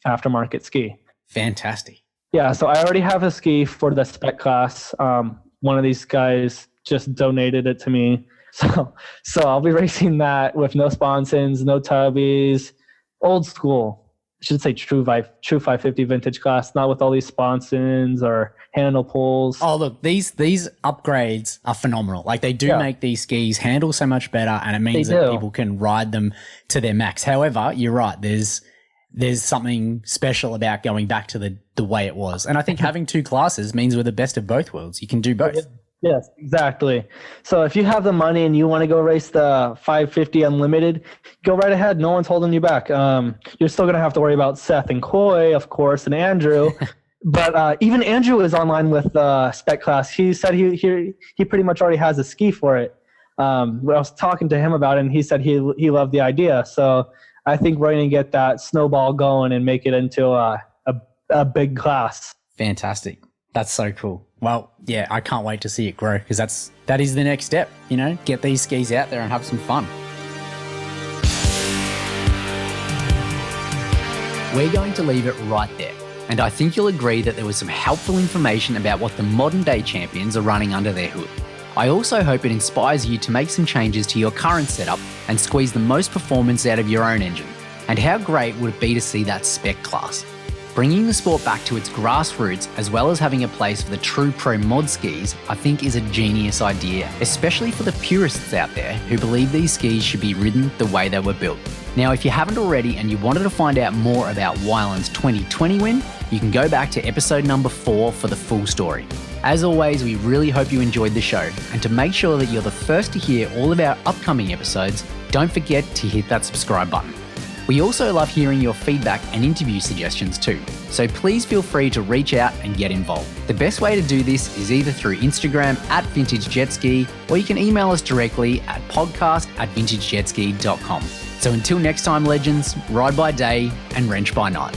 aftermarket ski. Fantastic. Yeah, so I already have a ski for the spec class. One of these guys just donated it to me. So I'll be racing that with no sponsons, no tubbies, old school. I should say true 550 vintage class, not with all these sponsons or handle pulls. Oh, look, these upgrades are phenomenal. Like they do make these skis handle so much better, and it means that people can ride them to their max. However, you're right. There's something special about going back to the way it was. And I think having 2 classes means we're the best of both worlds. You can do both. Yes, exactly. So if you have the money and you want to go race the 550 unlimited, go right ahead. No one's holding you back. You're still going to have to worry about Seth and Coy, of course, and Andrew. But even Andrew is online with spec class. He said he pretty much already has a ski for it. I was talking to him about it, and he said he loved the idea. So I think we're going to get that snowball going and make it into a big class. Fantastic. That's so cool. Well, yeah, I can't wait to see it grow because that is the next step, get these skis out there and have some fun. We're going to leave it right there. And I think you'll agree that there was some helpful information about what the modern day champions are running under their hood. I also hope it inspires you to make some changes to your current setup and squeeze the most performance out of your own engine. And how great would it be to see that spec class? Bringing the sport back to its grassroots, as well as having a place for the true pro mod skis, I think is a genius idea, especially for the purists out there who believe these skis should be ridden the way they were built. Now, if you haven't already and you wanted to find out more about Wyland's 2020 win, you can go back to episode number 4 for the full story. As always, we really hope you enjoyed the show, and to make sure that you're the first to hear all of our upcoming episodes, don't forget to hit that subscribe button. We also love hearing your feedback and interview suggestions too, so please feel free to reach out and get involved. The best way to do this is either through Instagram @VintageJetSki, or you can email us directly at podcast@vintagejetski.com. So until next time, legends, ride by day and wrench by night.